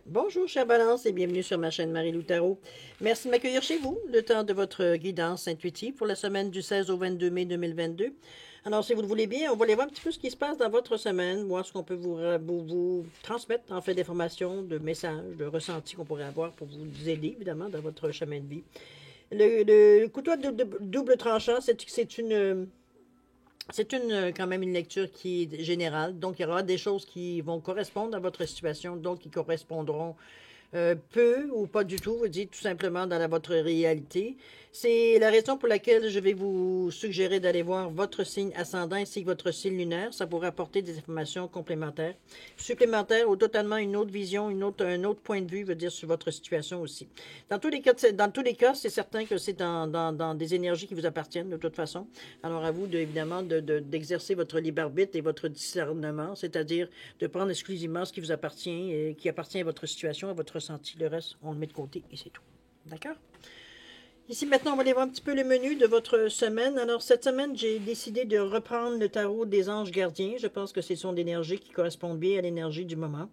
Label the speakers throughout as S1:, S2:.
S1: Bonjour, chère Balance, et bienvenue sur ma chaîne Marie-Lou Tarot. Merci de m'accueillir chez vous, le temps de votre guidance intuitive pour la semaine du 16 au 22 mai 2022. Alors, si vous le voulez bien, on va aller voir un petit peu ce qui se passe dans votre semaine, voir ce qu'on peut vous transmettre, en fait, d'informations, de messages, de ressentis qu'on pourrait avoir pour vous aider, évidemment, dans votre chemin de vie. Le couteau à double tranchant, quand même une lecture qui est générale, donc il y aura des choses qui vont correspondre à votre situation, donc qui correspondront peu ou pas du tout, vous dites tout simplement dans votre réalité. C'est la raison pour laquelle je vais vous suggérer d'aller voir votre signe ascendant ainsi que votre signe lunaire. Ça pourrait apporter des informations complémentaires, supplémentaires ou totalement une autre vision, un autre point de vue, veut dire sur votre situation aussi. Dans tous les cas, c'est certain que c'est dans des énergies qui vous appartiennent de toute façon. Alors à vous, évidemment, d'exercer votre libre arbitre et votre discernement, c'est-à-dire de prendre exclusivement ce qui vous appartient et qui appartient à votre situation, à votre ressenti. Le reste, on le met de côté et c'est tout. D'accord? Ici, maintenant, on va aller voir un petit peu le menu de votre semaine. Alors, cette semaine, j'ai décidé de reprendre le tarot des anges gardiens. Je pense que ce sont des énergies qui correspondent bien à l'énergie du moment.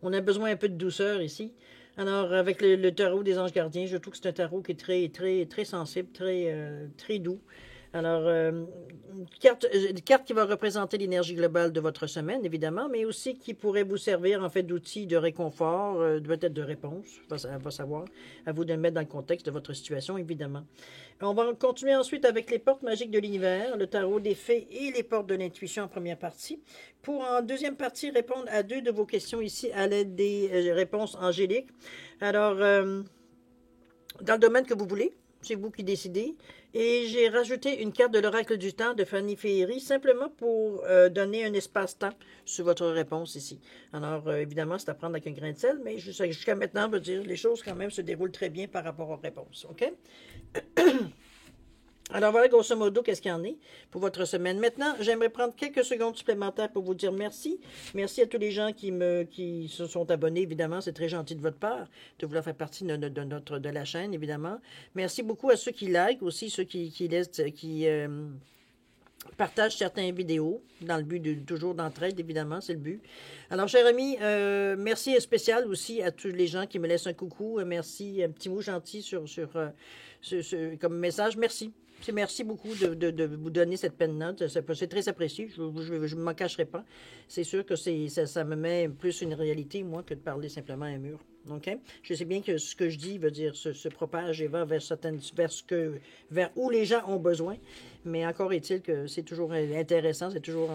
S1: On a besoin un peu de douceur ici. Alors, avec le tarot des anges gardiens, je trouve que c'est un tarot qui est très sensible, très doux. Alors, une carte qui va représenter l'énergie globale de votre semaine, évidemment, mais aussi qui pourrait vous servir, en fait, d'outil de réconfort, peut-être de réponse, on va savoir. À vous de le mettre dans le contexte de votre situation, évidemment. On va continuer ensuite avec les portes magiques de l'univers, le tarot des fées et les portes de l'intuition en première partie. Pour, en deuxième partie, répondre à deux de vos questions ici à l'aide des réponses angéliques. Alors, dans le domaine que vous voulez, c'est vous qui décidez. Et j'ai rajouté une carte de l'oracle du temps de Fanny Féery, simplement pour donner un espace-temps sur votre réponse ici. Alors, évidemment, c'est à prendre avec un grain de sel, mais jusqu'à maintenant, je veux dire, les choses quand même se déroulent très bien par rapport aux réponses. OK? Alors voilà, grosso modo, qu'est-ce qu'il y en est pour votre semaine. Maintenant, j'aimerais prendre quelques secondes supplémentaires pour vous dire merci. Merci à tous les gens qui se sont abonnés, évidemment. C'est très gentil de votre part de vouloir faire partie de la chaîne, évidemment. Merci beaucoup à ceux qui like, aussi ceux qui partagent certaines vidéos dans le but de toujours d'entraide, évidemment, c'est le but. Alors, cher ami, merci spécial aussi à tous les gens qui me laissent un coucou. Merci, un petit mot gentil comme message. Merci. Merci beaucoup de vous donner cette peine-note. C'est très apprécié. Je ne m'en cacherai pas. C'est sûr que ça me met plus une réalité, moi, que de parler simplement à un mur. OK? Je sais bien que ce que je dis veut dire se propage et va vers où les gens ont besoin. Mais encore est-il que c'est toujours intéressant, c'est toujours,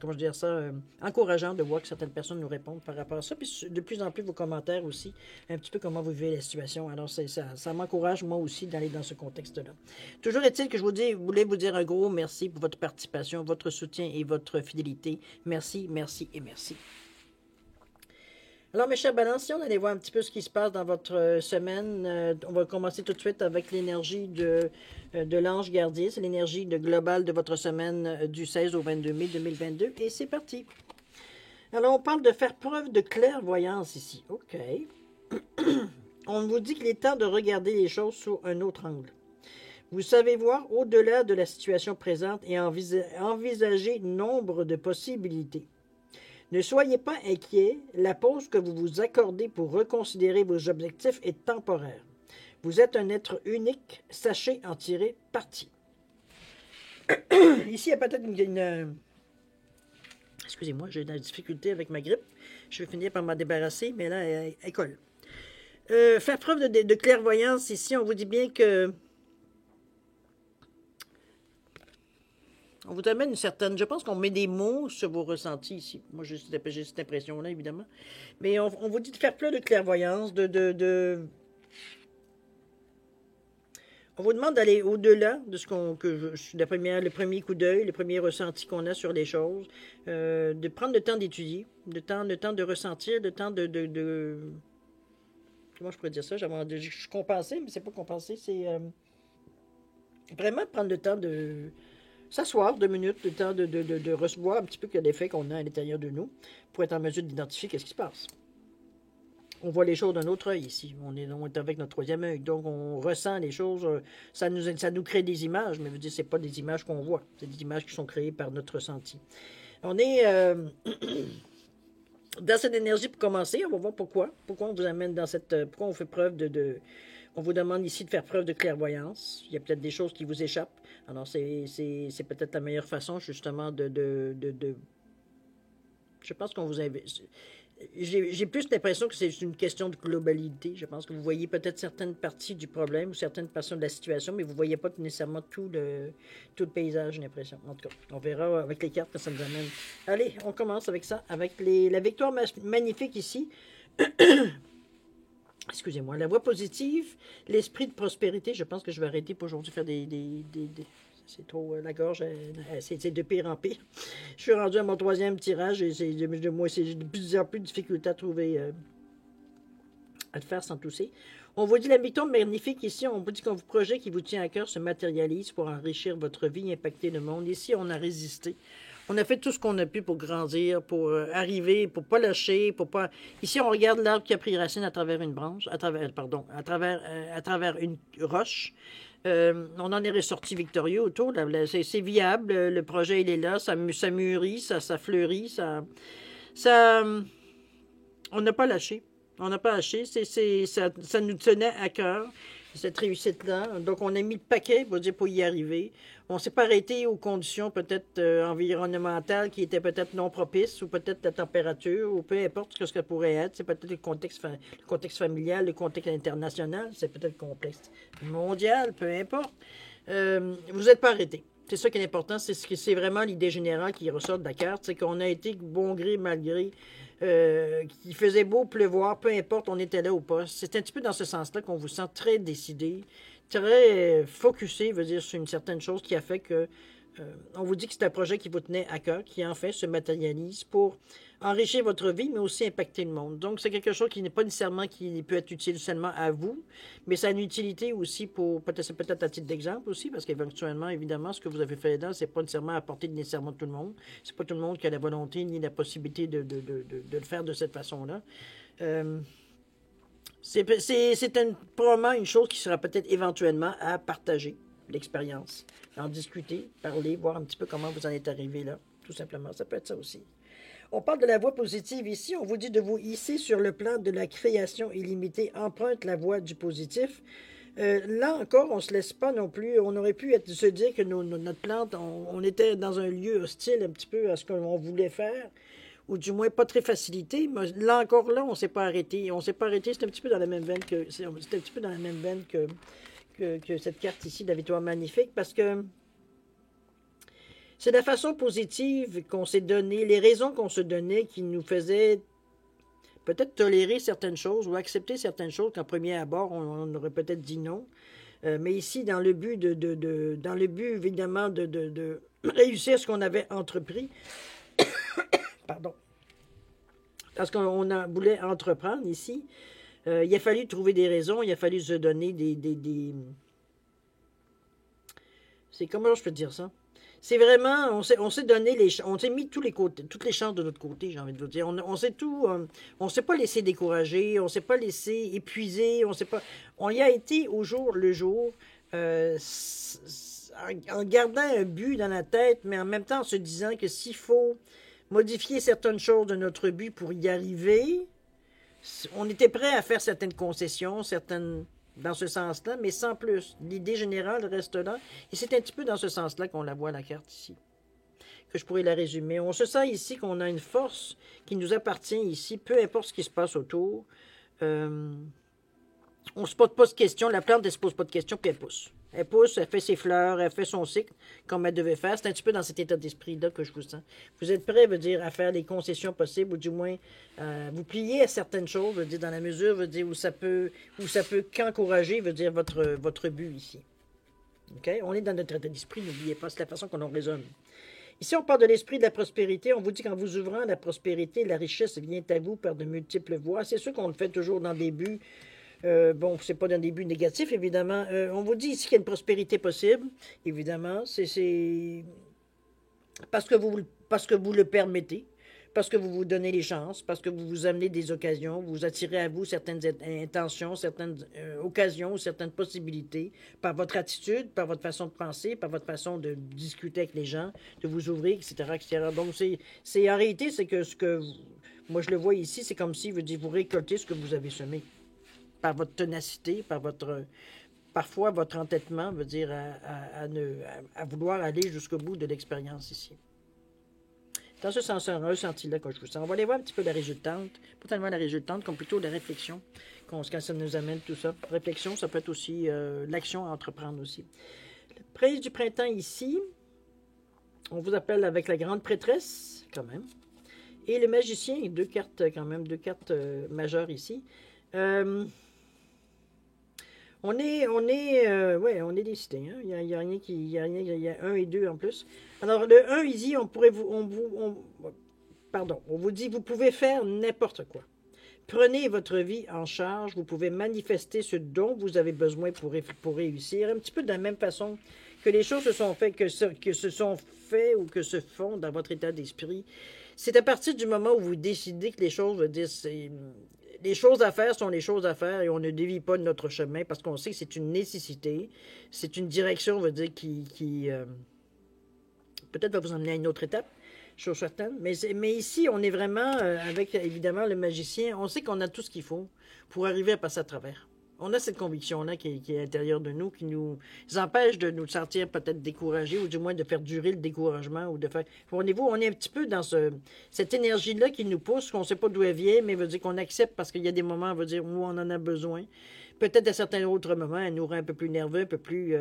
S1: comment je dire ça, encourageant de voir que certaines personnes nous répondent par rapport à ça. Puis de plus en plus, vos commentaires aussi, un petit peu comment vous vivez la situation. Alors, ça m'encourage, moi aussi, d'aller dans ce contexte-là. Toujours est-il que je voulais vous dire un gros merci pour votre participation, votre soutien et votre fidélité. Merci, merci et merci. Alors, mes chers balances, si on allait voir un petit peu ce qui se passe dans votre semaine, on va commencer tout de suite avec l'énergie de l'ange gardien. C'est l'énergie globale de votre semaine du 16 au 22 mai 2022. Et c'est parti. Alors, on parle de faire preuve de clairvoyance ici. OK. On vous dit qu'il est temps de regarder les choses sous un autre angle. Vous savez voir au-delà de la situation présente et envisager nombre de possibilités. Ne soyez pas inquiet, la pause que vous vous accordez pour reconsidérer vos objectifs est temporaire. Vous êtes un être unique, sachez en tirer parti. Ici, il y a peut-être excusez-moi, j'ai de la difficulté avec ma grippe. Je vais finir par m'en débarrasser, mais là, elle colle. Faire preuve de clairvoyance, ici, on vous dit bien que on vous amène une certaine... Je pense qu'on met des mots sur vos ressentis ici. Moi, j'ai cette impression-là, évidemment. Mais on vous dit de faire preuve de clairvoyance, On vous demande d'aller au-delà de ce le premier coup d'œil, le premier ressenti qu'on a sur les choses, de prendre le temps d'étudier, le temps de ressentir, le temps comment je pourrais dire ça? Je suis compensé, mais c'est pas compensé, c'est vraiment prendre le temps de s'asseoir 2 minutes, le temps de recevoir un petit peu l'effet qu'on a à l'intérieur de nous pour être en mesure d'identifier qu'est-ce qui se passe. On voit les choses d'un autre œil ici. On est avec notre troisième œil. Donc, on ressent les choses. Ça nous crée des images, mais je veux dire, ce n'est pas des images qu'on voit. C'est des images qui sont créées par notre ressenti. On est Dans cette énergie, pour commencer, on va voir pourquoi. Pourquoi on vous amène dans cette... Pourquoi on fait preuve on vous demande ici de faire preuve de clairvoyance. Il y a peut-être des choses qui vous échappent. Alors, c'est peut-être la meilleure façon, justement, je pense qu'on vous invite. J'ai plus l'impression que c'est une question de globalité. Je pense que vous voyez peut-être certaines parties du problème ou certaines parties de la situation, mais vous ne voyez pas nécessairement tout le paysage, j'ai l'impression. En tout cas, on verra avec les cartes que ça nous amène. Allez, on commence avec ça, avec la victoire magnifique ici. Excusez-moi. La voie positive, l'esprit de prospérité. Je pense que je vais arrêter pour aujourd'hui faire c'est trop, la gorge, c'est de pire en pire. Je suis rendu à mon 3e tirage et j'ai de plus en plus de difficultés à trouver, à le faire sans tousser. On vous dit la victoire magnifique ici. On vous dit qu'un projet qui vous tient à cœur se matérialise pour enrichir votre vie, impacter le monde. Ici, on a résisté. On a fait tout ce qu'on a pu pour grandir, pour arriver, pour pas lâcher, pour pas... Ici, on regarde l'arbre qui a pris racine à travers une branche, à travers une roche. On en est ressorti victorieux autour. C'est viable. Le projet, il est là. Ça mûrit, ça fleurit. On n'a pas lâché. On n'a pas lâché. Ça nous tenait à cœur, cette réussite-là. Donc, on a mis le paquet pour y arriver. On ne s'est pas arrêté aux conditions peut-être environnementales qui étaient peut-être non propices, ou peut-être la température, ou peu importe ce que ça pourrait être. C'est peut-être le contexte familial, le contexte international, c'est peut-être le contexte mondial, peu importe. Vous n'êtes pas arrêté. C'est ça qui est important. C'est vraiment l'idée générale qui ressort de la carte. C'est qu'on a été bon gré, mal gré. Qu'il faisait beau pleuvoir, peu importe, on était là ou pas. C'est un petit peu dans ce sens-là qu'on vous sent très décidé, très focusé, veut dire, sur une certaine chose qui a fait que on vous dit que c'est un projet qui vous tenait à cœur, qui en fait se matérialise pour enrichir votre vie, mais aussi impacter le monde. Donc, c'est quelque chose qui n'est pas nécessairement qui peut être utile seulement à vous, mais ça a une utilité aussi pour, peut-être à titre d'exemple aussi, parce qu'éventuellement, évidemment, ce que vous avez fait là, c'est pas nécessairement à portée nécessairement de tout le monde. C'est pas tout le monde qui a la volonté ni la possibilité de le faire de cette façon-là. C'est probablement une chose qui sera peut-être éventuellement à partager, l'expérience, en discuter, parler, voir un petit peu comment vous en êtes arrivé là, tout simplement. Ça peut être ça aussi. On parle de la voie positive ici. On vous dit de vous hisser sur le plan de la création illimitée. Emprunte la voie du positif. Là encore, on ne se laisse pas non plus. On aurait pu se dire que notre plante, on était dans un lieu hostile un petit peu à ce qu'on voulait faire, ou du moins pas très facilité. Mais là encore, on ne s'est pas arrêté. On s'est pas arrêté. C'est un petit peu dans la même veine que cette carte ici de la victoire magnifique, parce que c'est la façon positive qu'on s'est donné, les raisons qu'on se donnait qui nous faisaient peut-être tolérer certaines choses ou accepter certaines choses qu'en premier abord, on aurait peut-être dit non. Mais ici, dans le but évidemment de réussir ce qu'on avait entrepris, pardon, parce qu'on voulait entreprendre ici, il a fallu trouver des raisons, il a fallu se donner c'est comment je peux dire ça? C'est vraiment, on s'est donné on s'est mis tous les côtés, toutes les chances de notre côté, j'ai envie de vous dire. On s'est on s'est pas laissé décourager, on s'est pas laissé épuiser, on y a été au jour le jour, en gardant un but dans la tête, mais en même temps en se disant que s'il faut modifier certaines choses de notre but pour y arriver, on était prêt à faire certaines concessions, dans ce sens-là, mais sans plus. L'idée générale reste là. Et c'est un petit peu dans ce sens-là qu'on la voit, la carte ici, que je pourrais la résumer. On se sent ici qu'on a une force qui nous appartient ici, peu importe ce qui se passe autour. On ne se pose pas de questions. La plante, elle ne se pose pas de questions, puis elle pousse. Elle pousse, elle fait ses fleurs, elle fait son cycle comme elle devait faire. C'est un petit peu dans cet état d'esprit-là que je vous sens. Vous êtes prêt, veut dire, à faire les concessions possibles, ou du moins, vous pliez à certaines choses, veut dire, dans la mesure, veut dire, où ça peut qu'encourager, veut dire, votre but ici. OK? On est dans notre état d'esprit, n'oubliez pas, c'est la façon qu'on en résume. Ici, on parle de l'esprit de la prospérité. On vous dit qu'en vous ouvrant à la prospérité, la richesse vient à vous par de multiples voies. C'est sûr qu'on le fait toujours dans des buts. Bon, c'est pas d'un début négatif, évidemment. On vous dit ici qu'il y a une prospérité possible, évidemment. C'est parce que vous le permettez, parce que vous vous donnez les chances, parce que vous vous amenez des occasions, vous attirez à vous certaines intentions, certaines occasions, certaines possibilités, par votre attitude, par votre façon de penser, par votre façon de discuter avec les gens, de vous ouvrir, etc., etc. Donc, en réalité, c'est que Moi, je le vois ici, c'est comme si vous récoltez ce que vous avez semé. Par votre ténacité, parfois votre entêtement, à vouloir aller jusqu'au bout de l'expérience ici. Dans ce sens-là que je vous sens. On va aller voir un petit peu la résultante. Pas tellement la résultante, comme plutôt la réflexion. Quand ça nous amène tout ça. Réflexion, ça peut être aussi l'action à entreprendre aussi. Le prince du printemps ici, on vous appelle avec la grande prêtresse, quand même. Et le magicien, deux cartes majeures ici. On est décidé. Hein? Il y a rien qui, il y a 1 et 2 en plus. Alors, le 1, ici, on vous dit, vous pouvez faire n'importe quoi. Prenez votre vie en charge, vous pouvez manifester ce dont vous avez besoin pour réussir, un petit peu de la même façon que les choses se sont faites, que se sont fait ou que se font dans votre état d'esprit. C'est à partir du moment où vous décidez que les choses, les choses à faire sont les choses à faire et on ne dévie pas de notre chemin parce qu'on sait que c'est une nécessité, c'est une direction, qui peut-être va vous emmener à une autre étape, chose certaine. Mais ici, on est vraiment, avec évidemment le magicien, on sait qu'on a tout ce qu'il faut pour arriver à passer à travers. On a cette conviction-là qui est à l'intérieur de nous, qui nous empêche de nous sentir peut-être découragés, ou du moins de faire durer le découragement, ou de faire... On est un petit peu dans cette énergie-là qui nous pousse, qu'on ne sait pas d'où elle vient, mais veut dire qu'on accepte parce qu'il y a des moments, où on en a besoin. Peut-être à certains autres moments, elle nous rend un peu plus nerveux, un peu plus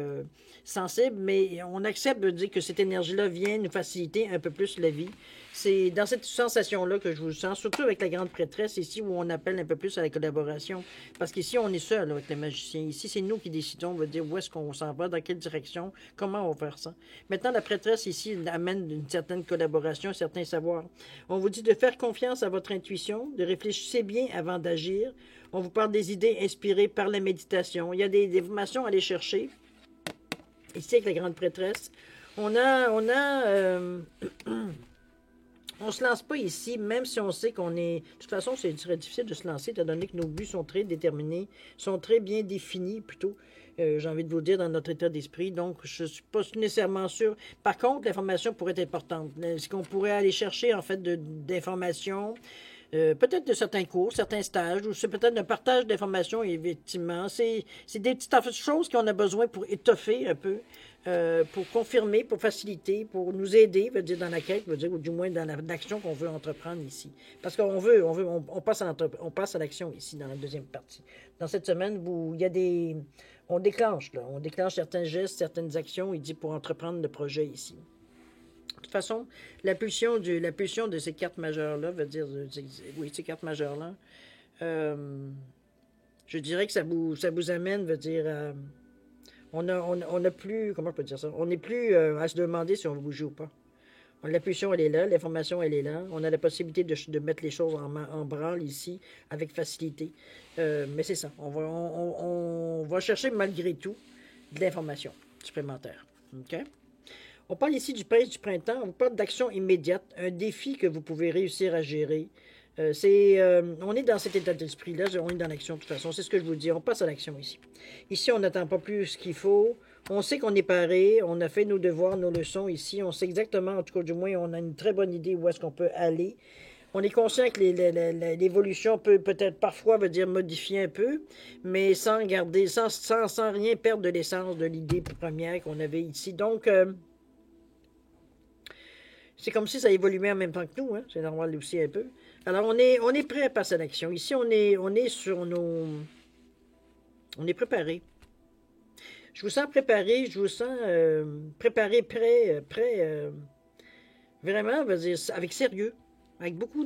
S1: sensible, mais on accepte de dire que cette énergie-là vient nous faciliter un peu plus la vie. C'est dans cette sensation-là que je vous sens, surtout avec la grande prêtresse ici, où on appelle un peu plus à la collaboration. Parce qu'ici, on est seul avec le magicien. Ici, c'est nous qui décidons, on va dire où est-ce qu'on s'en va, dans quelle direction, comment on va faire ça. Maintenant, la prêtresse ici amène une certaine collaboration, un certain savoir. On vous dit de faire confiance à votre intuition, de réfléchir bien avant d'agir. On vous parle des idées inspirées par la méditation. Il y a des informations à aller chercher. Ici, avec la grande prêtresse, on se lance pas ici, même si on sait qu'on est... De toute façon, c'est très difficile de se lancer, étant donné que nos buts sont très déterminés, sont très bien définis, plutôt, j'ai envie de vous dire, dans notre état d'esprit. Donc, je ne suis pas nécessairement sûr. Par contre, l'information pourrait être importante. Ce qu'on pourrait aller chercher, en fait, d'informations... peut-être de certains cours, certains stages, ou c'est peut-être un partage d'informations, effectivement. C'est des petites choses qu'on a besoin pour étoffer un peu, pour confirmer, pour faciliter, pour nous aider, dans la quête, ou du moins dans l'action qu'on veut entreprendre ici. Parce qu'on on passe à l'action ici, dans la deuxième partie. Dans cette semaine, il y a on déclenche certains gestes, certaines actions, il dit, pour entreprendre le projet ici. De toute façon, la pulsion de ces cartes majeures-là, ces cartes majeures-là, je dirais que ça vous amène, on a plus, comment je peux dire ça, on n'est plus à se demander si on va bouger ou pas. La pulsion, elle est là, l'information, elle est là. On a la possibilité de mettre les choses en branle ici, avec facilité. Mais c'est ça, on va chercher malgré tout de l'information supplémentaire. OK? On parle ici du prince du printemps, on parle d'action immédiate, un défi que vous pouvez réussir à gérer. On est dans cet état d'esprit-là, on est dans l'action de toute façon, c'est ce que je vous dis, on passe à l'action ici. Ici, on n'attend pas plus qu'il faut, on sait qu'on est paré, on a fait nos devoirs, nos leçons ici, on sait exactement, en tout cas du moins, on a une très bonne idée où est-ce qu'on peut aller. On est conscient que l'évolution peut peut-être parfois modifier un peu, mais sans rien perdre de l'essence de l'idée première qu'on avait ici. Donc, c'est comme si ça évoluait en même temps que nous, hein? C'est normal aussi un peu. Alors, on est prêt à passer à l'action. Ici, on est sur nos... On est préparé. Je vous sens préparé, je vous sens préparé, prêt, vraiment, avec sérieux, avec beaucoup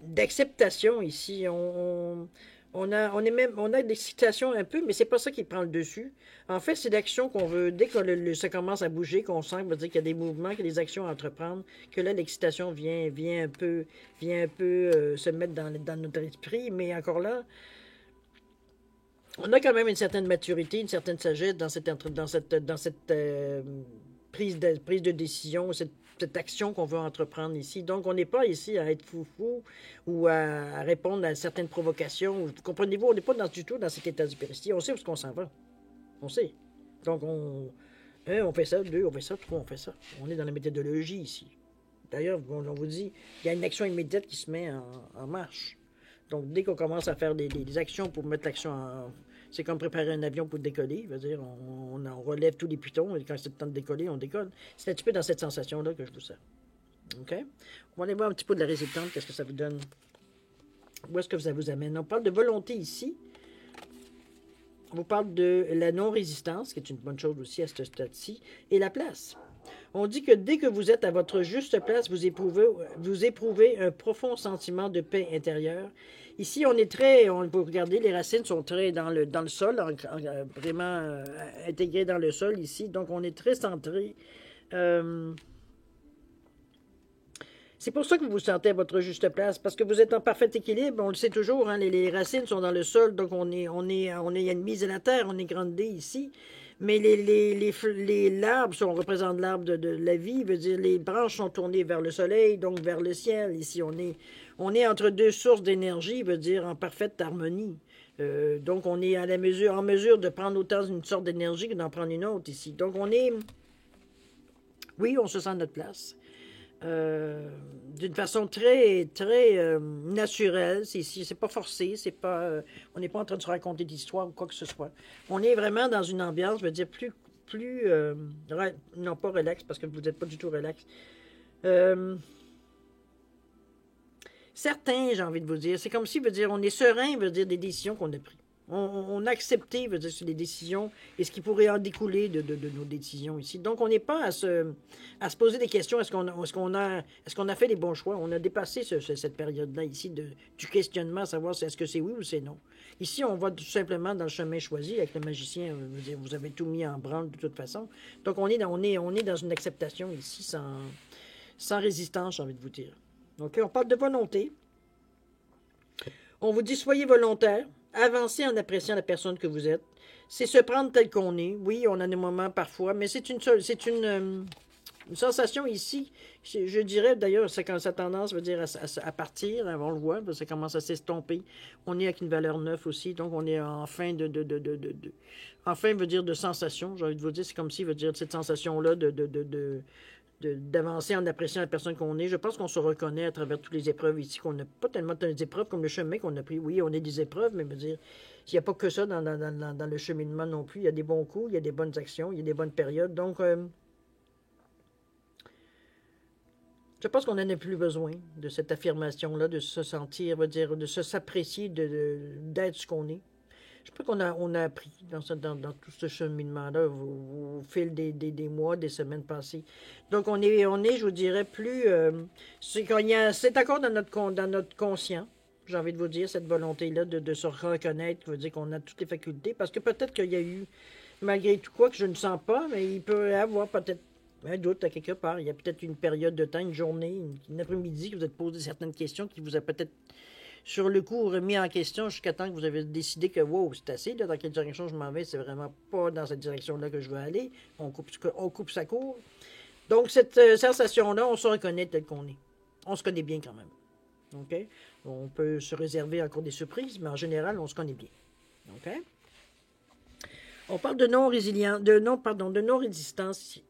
S1: d'acceptation ici. On a de l'excitation un peu, mais c'est pas ça qui prend le dessus. En fait, c'est l'action qu'on veut, dès que ça commence à bouger, qu'on sent qu'il y a des mouvements, qu'il y a des actions à entreprendre, que là, l'excitation vient un peu se mettre dans notre esprit, mais encore là, on a quand même une certaine maturité, une certaine sagesse dans cette prise de décision, cette action qu'on veut entreprendre ici. Donc, on n'est pas ici à être foufou ou à répondre à certaines provocations. Comprenez-vous, on n'est pas du tout dans cet état d'hyperestie. On sait où est-ce qu'on s'en va. On sait. Donc, on fait ça, 2, on fait ça, 3, on fait ça. On est dans la méthodologie ici. D'ailleurs, on vous dit, il y a une action immédiate qui se met en marche. Donc, dès qu'on commence à faire des actions pour mettre l'action en... C'est comme préparer un avion pour décoller. Veut dire, on relève tous les pitons et quand c'est le temps de décoller, on décolle. C'est un petit peu dans cette sensation-là que je vous sers. OK? On va aller voir un petit peu de la résultante. Qu'est-ce que ça vous donne? Où est-ce que ça vous amène? On parle de volonté ici. On vous parle de la non-résistance, qui est une bonne chose aussi à ce stade-ci, et la place. On dit que dès que vous êtes à votre juste place, vous éprouvez un profond sentiment de paix intérieure. Ici, on est très, vous regardez, les racines sont très dans le sol, vraiment intégrées dans le sol ici. Donc, on est très centré. C'est pour ça que vous vous sentez à votre juste place, parce que vous êtes en parfait équilibre. On le sait toujours, hein, les racines sont dans le sol, donc il y a une mise à la terre, on est grandé ici. Mais l'arbre, on représente l'arbre de la vie, veut dire les branches sont tournées vers le soleil, donc vers le ciel. Ici, on est entre deux sources d'énergie, veut dire en parfaite harmonie. Donc, on est en mesure de prendre autant une sorte d'énergie que d'en prendre une autre ici. Donc, oui, on se sent à notre place. D'une façon très, très naturelle. C'est pas forcé, on n'est pas en train de se raconter d'histoire ou quoi que ce soit. On est vraiment dans une ambiance, je veux dire, non pas relax, parce que vous n'êtes pas du tout relax. Certains, j'ai envie de vous dire, c'est comme si, veut dire, on est serein, veut dire, des décisions qu'on a prises. On a accepté, veut dire, sur les décisions et ce qui pourrait en découler de nos décisions ici. Donc, on n'est pas à se poser des questions. Est-ce qu'on a fait les bons choix? On a dépassé cette période-là ici du questionnement, à savoir est-ce que c'est oui ou c'est non. Ici, on va tout simplement dans le chemin choisi avec le magicien. Vous avez tout mis en branle de toute façon. Donc, on est dans une acceptation ici sans résistance, j'ai envie de vous dire. OK? On parle de volonté. On vous dit soyez volontaire. Avancer en appréciant la personne que vous êtes. C'est se prendre tel qu'on est. Oui, on a des moments parfois, mais c'est une sensation ici. Je dirais d'ailleurs, ça a tendance veut dire, à partir. On le voit, ça commence à s'estomper. On est avec une valeur 9 aussi, donc on est en fin enfin, veut dire de sensation. J'ai envie de vous dire, c'est comme si veut dire cette sensation-là d'avancer en appréciant la personne qu'on est. Je pense qu'on se reconnaît à travers toutes les épreuves ici, qu'on n'a pas tellement des épreuves comme le chemin qu'on a pris. Oui, on est des épreuves, mais veut dire, il n'y a pas que ça dans le cheminement non plus. Il y a des bons coups, il y a des bonnes actions, il y a des bonnes périodes. Donc, je pense qu'on n'en a plus besoin de cette affirmation-là, de se sentir, veut dire, de s'apprécier, d'être ce qu'on est. Je crois qu'on a appris dans tout ce cheminement-là au fil des mois, des semaines passées. Donc, on est je vous dirais, plus... c'est encore dans notre conscient, j'ai envie de vous dire, cette volonté-là de se reconnaître, veut dire qu'on a toutes les facultés, parce que peut-être qu'il y a eu, malgré tout quoi, que je ne sens pas, mais il peut y avoir peut-être un doute à quelque part. Il y a peut-être une période de temps, une journée, une après-midi, que vous êtes posé certaines questions qui vous a peut-être sur le coup remis en question jusqu'à temps que vous avez décidé que wow, c'est assez, là, dans quelle direction je m'en vais, c'est vraiment pas dans cette direction-là que je veux aller. On coupe sa cour. Donc, cette sensation-là, on se reconnaît tel qu'on est. On se connaît bien quand même. OK? On peut se réserver encore des surprises, mais en général, on se connaît bien. OK? On parle de non-résistance ici.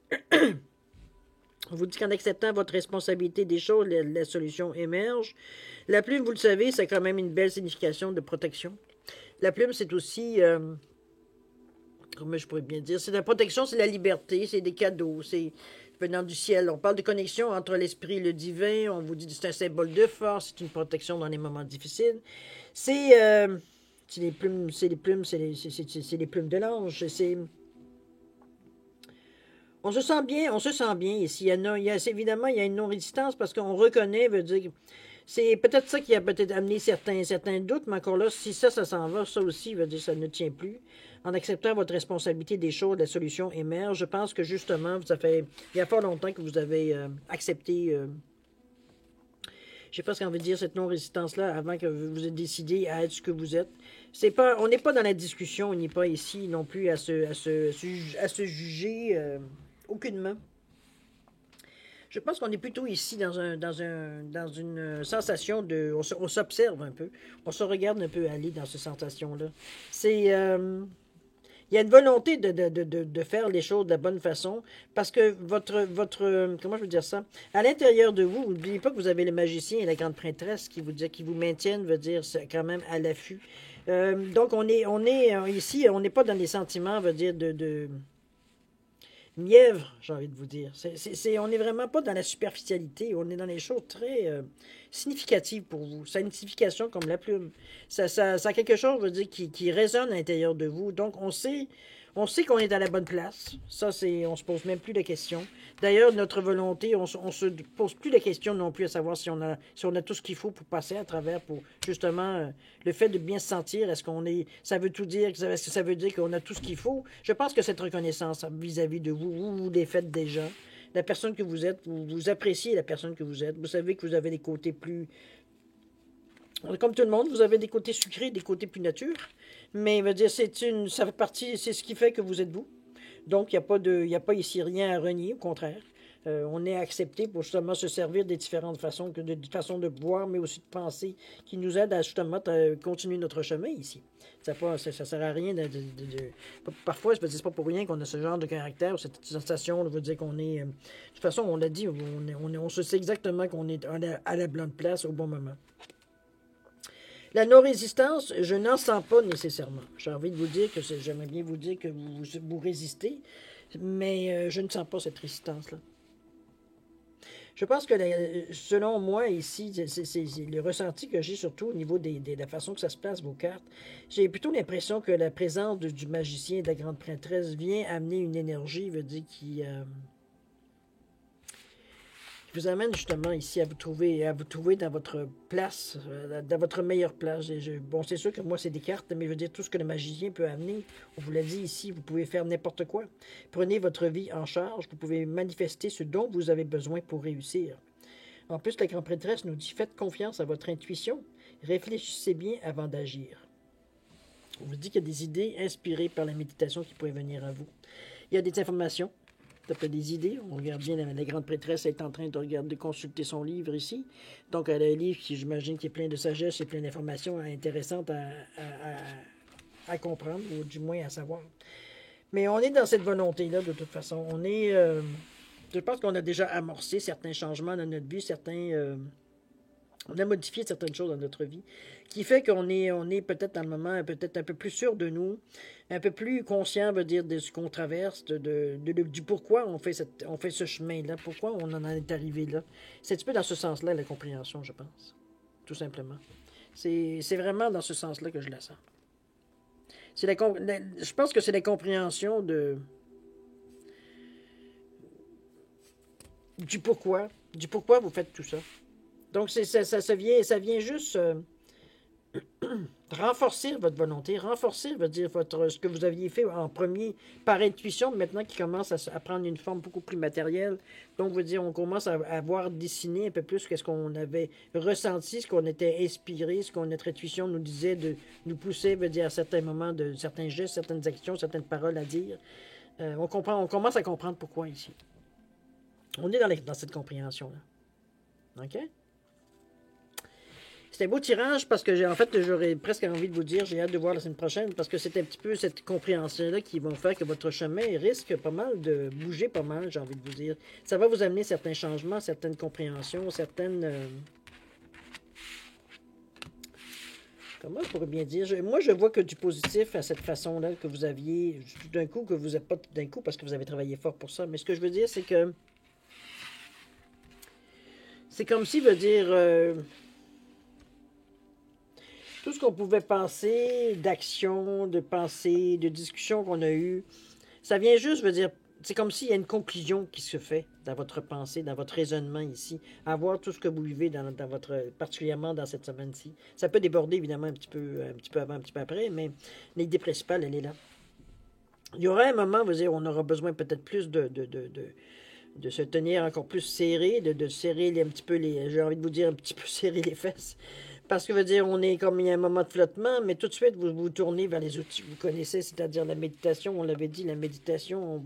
S1: On vous dit qu'en acceptant votre responsabilité des choses, la solution émerge. La plume, vous le savez, c'est quand même une belle signification de protection. La plume, c'est aussi, comment je pourrais bien dire, c'est la protection, c'est la liberté, c'est des cadeaux, c'est venant du ciel. On parle de connexion entre l'esprit et le divin. On vous dit que c'est un symbole de force, c'est une protection dans les moments difficiles. C'est les plumes, c'est les plumes de l'ange. On se sent bien ici. Évidemment, il y a une non-résistance parce qu'on reconnaît, veut dire, c'est peut-être ça qui a peut-être amené certains doutes, mais encore là, si ça s'en va, ça aussi veut dire que ça ne tient plus. En acceptant votre responsabilité des choses, la solution émerge. Je pense que justement, il y a fort longtemps que vous avez accepté, je ne sais pas ce qu'on veut dire, cette non-résistance-là, avant que vous ayez décidé à être ce que vous êtes. On n'est pas dans la discussion, on n'est pas ici non plus à se juger aucunement. Je pense qu'on est plutôt ici dans une sensation de... On s'observe un peu. On se regarde un peu aller dans cette sensation-là. Il y a une volonté de faire les choses de la bonne façon parce que comment je veux dire ça? À l'intérieur de vous, n'oubliez pas que vous avez le magicien et la grande prêtresse qui vous maintiennent, veut dire, c'est quand même à l'affût. Donc, ici, on n'est pas dans les sentiments, veut dire, de mièvre, j'ai envie de vous dire. On n'est vraiment pas dans la superficialité, on est dans les choses très significatives pour vous. Ça a une signification comme la plume. Ça a quelque chose, je veux dire, qui résonne à l'intérieur de vous. Donc, on sait qu'on est à la bonne place. Ça, on se pose même plus de questions. D'ailleurs, notre volonté, on se pose plus de questions non plus à savoir si on a tout ce qu'il faut pour passer à travers, pour justement le fait de bien se sentir. Est-ce qu'on est, ça veut tout dire, est-ce que ça veut dire qu'on a tout ce qu'il faut? Je pense que cette reconnaissance vis-à-vis de vous, vous les faites déjà. La personne que vous êtes, vous appréciez la personne que vous êtes. Vous savez que vous avez des côtés plus, comme tout le monde, vous avez des côtés sucrés, des côtés plus nature. Mais veut dire, ça fait partie, c'est ce qui fait que vous êtes vous. Donc, il n'y a pas ici rien à renier, au contraire. On est accepté pour justement se servir des différentes façons, de voir, mais aussi de penser, qui nous aident à justement continuer notre chemin ici. Ça sert à rien parfois, c'est pas pour rien qu'on a ce genre de caractère, cette sensation, veut dire qu'on est... de toute façon, on l'a dit, on se sait exactement qu'on est à la bonne place au bon moment. La non-résistance, je n'en sens pas nécessairement. J'ai envie de vous dire que j'aimerais bien vous dire que vous résistez, mais je ne sens pas cette résistance-là. Je pense que, selon moi, ici, c'est le ressenti que j'ai surtout au niveau de la façon que ça se place, vos cartes. J'ai plutôt l'impression que la présence du magicien et de la grande prêtresse vient amener une énergie, veut dire, qui vous amène justement ici à vous trouver dans votre place, dans votre meilleure place. Bon, c'est sûr que moi, c'est des cartes, mais je veux dire, tout ce que le magicien peut amener, on vous l'a dit ici, vous pouvez faire n'importe quoi. Prenez votre vie en charge, vous pouvez manifester ce dont vous avez besoin pour réussir. En plus, la grande prêtresse nous dit, faites confiance à votre intuition, réfléchissez bien avant d'agir. On vous dit qu'il y a des idées inspirées par la méditation qui pourraient venir à vous. Il y a des informations. Ça fait des idées. On regarde bien, la grande prêtresse est en train de consulter son livre ici. Donc, elle a un livre qui, j'imagine, qui est plein de sagesse et plein d'informations intéressantes à comprendre, ou du moins à savoir. Mais on est dans cette volonté-là, de toute façon. Je pense qu'on a déjà amorcé certains changements dans notre vie, on a modifié certaines choses dans notre vie, qui fait qu'on est peut-être dans le moment peut-être un peu plus sûr de nous, un peu plus conscient, veut dire, de ce qu'on traverse, du pourquoi on fait ce chemin-là, pourquoi on en est arrivé là. C'est un petit peu dans ce sens-là, la compréhension, je pense, tout simplement. C'est vraiment dans ce sens-là que je la sens. Je pense que c'est la compréhension du pourquoi vous faites tout ça. Donc, ça vient juste renforcer votre volonté, renforcer, veut dire, ce que vous aviez fait en premier par intuition, maintenant qui commence à prendre une forme beaucoup plus matérielle. Donc, veut dire, on commence à voir dessiner un peu plus ce qu'on avait ressenti, ce qu'on était inspiré, ce que notre intuition nous disait, de nous pousser, veut dire, à certains moments, de certains gestes, certaines actions, certaines paroles à dire. On commence à comprendre pourquoi ici. On est dans cette compréhension-là. OK? C'était un beau tirage parce que j'aurais presque envie de vous dire, j'ai hâte de voir la semaine prochaine parce que c'est un petit peu cette compréhension-là qui va faire que votre chemin risque pas mal de bouger pas mal, j'ai envie de vous dire. Ça va vous amener certains changements, certaines compréhensions, certaines... comment je pourrais bien dire? Moi, je vois que du positif à cette façon-là que vous aviez, tout d'un coup, que vous n'êtes pas tout d'un coup parce que vous avez travaillé fort pour ça. Mais ce que je veux dire, c'est que... c'est comme si, veut dire... tout ce qu'on pouvait penser d'action, de pensée, de discussion qu'on a eues, ça vient juste, veut dire, c'est comme s'il y a une conclusion qui se fait dans votre pensée, dans votre raisonnement ici, à voir tout ce que vous vivez particulièrement dans cette semaine-ci. Ça peut déborder, évidemment, un petit peu avant, un petit peu après, mais l'idée principale, elle est là. Il y aura un moment, veut dire, on aura besoin peut-être plus de se tenir encore plus serré, de serrer un petit peu j'ai envie de vous dire, un petit peu serrer les fesses. Parce que, veut dire, on est comme il y a un moment de flottement, mais tout de suite, vous vous tournez vers les outils que vous connaissez, c'est-à-dire la méditation. On l'avait dit, la méditation,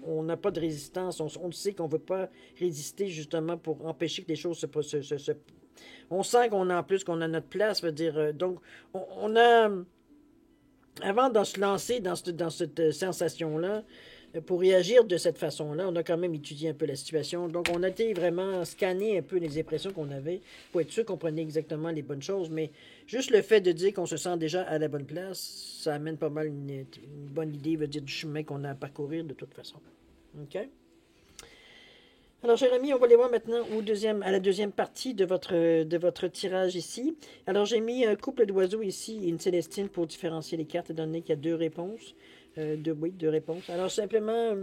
S1: on n'a pas de résistance. On sait qu'on ne veut pas résister, justement, pour empêcher que les choses se... On sent qu'on a, en plus, qu'on a notre place, veut dire... donc, on a... avant de se lancer dans cette sensation-là, pour réagir de cette façon-là, on a quand même étudié un peu la situation. Donc, on a été vraiment scanner un peu les impressions qu'on avait pour être sûr qu'on prenait exactement les bonnes choses. Mais juste le fait de dire qu'on se sent déjà à la bonne place, ça amène pas mal une bonne idée, veut dire, du chemin qu'on a à parcourir de toute façon. OK? Alors, cher ami, on va aller voir maintenant à la deuxième partie de votre tirage ici. Alors, j'ai mis un couple d'oiseaux ici et une Célestine pour différencier les cartes, étant donné qu'il y a deux réponses. Deux réponses. Alors, simplement,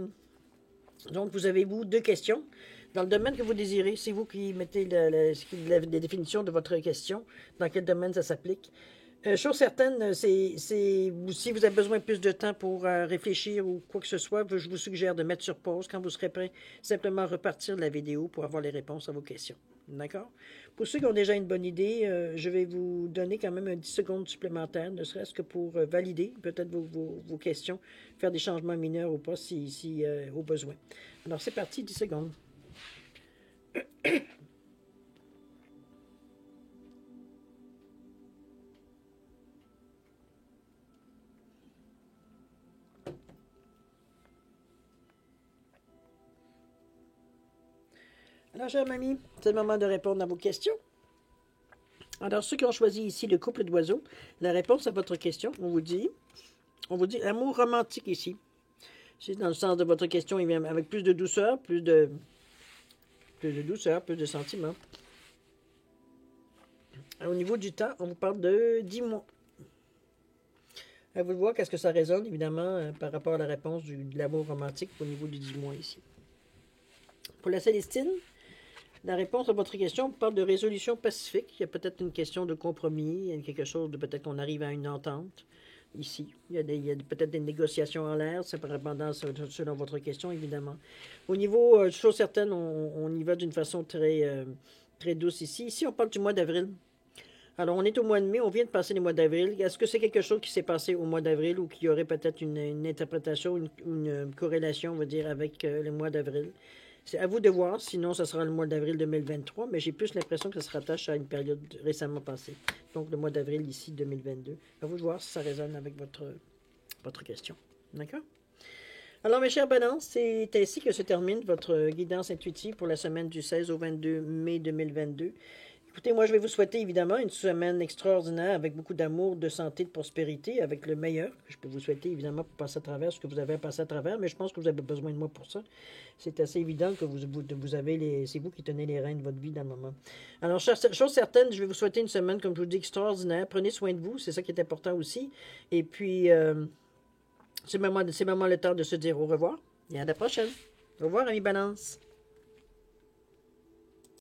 S1: donc, vous avez, deux questions. Dans le domaine que vous désirez, c'est vous qui mettez la définition de votre question, dans quel domaine ça s'applique. Chose certaine, si vous avez besoin de plus de temps pour réfléchir ou quoi que ce soit, je vous suggère de mettre sur pause quand vous serez prêt, simplement repartir de la vidéo pour avoir les réponses à vos questions. D'accord? Pour ceux qui ont déjà une bonne idée, je vais vous donner quand même un 10 secondes supplémentaires, ne serait-ce que pour valider peut-être vos questions, faire des changements mineurs ou pas si au besoin. Alors c'est parti, 10 secondes. Alors, chère mamie, c'est le moment de répondre à vos questions. Alors, ceux qui ont choisi ici le couple d'oiseaux, la réponse à votre question, on vous dit l'amour romantique ici. C'est dans le sens de votre question, il vient avec plus de douceur, plus de douceur, plus de sentiments. Au niveau du temps, on vous parle de 10 mois. À vous de voir qu'est-ce que ça résonne, évidemment, par rapport à la réponse de l'amour romantique au niveau du 10 mois ici. Pour la Célestine, la réponse à votre question parle de résolution pacifique. Il y a peut-être une question de compromis, il y a quelque chose de peut-être qu'on arrive à une entente ici. Il y a peut-être des négociations en l'air, c'est selon votre question, évidemment. Au niveau, chose certaine, on y va d'une façon très, très douce ici. Ici, on parle du mois d'avril. Alors, on est au mois de mai, on vient de passer les mois d'avril. Est-ce que c'est quelque chose qui s'est passé au mois d'avril ou qu'il y aurait peut-être une interprétation, une corrélation, on va dire, avec le mois d'avril? C'est à vous de voir, sinon ce sera le mois d'avril 2023, mais j'ai plus l'impression que ça se rattache à une période récemment passée. Donc le mois d'avril ici 2022. À vous de voir si ça résonne avec votre question. D'accord? Alors mes chers balances, c'est ainsi que se termine votre guidance intuitive pour la semaine du 16 au 22 mai 2022. Écoutez, moi, je vais vous souhaiter évidemment une semaine extraordinaire avec beaucoup d'amour, de santé, de prospérité, avec le meilleur. Je peux vous souhaiter évidemment pour passer à travers ce que vous avez à passer à travers, mais je pense que vous avez besoin de moi pour ça. C'est assez évident que vous avez c'est vous qui tenez les rênes de votre vie dans le moment. Alors, chose certaine, je vais vous souhaiter une semaine, comme je vous dis, extraordinaire. Prenez soin de vous, c'est ça qui est important aussi. Et puis, c'est vraiment le temps de se dire au revoir et à la prochaine. Au revoir, amis Balance.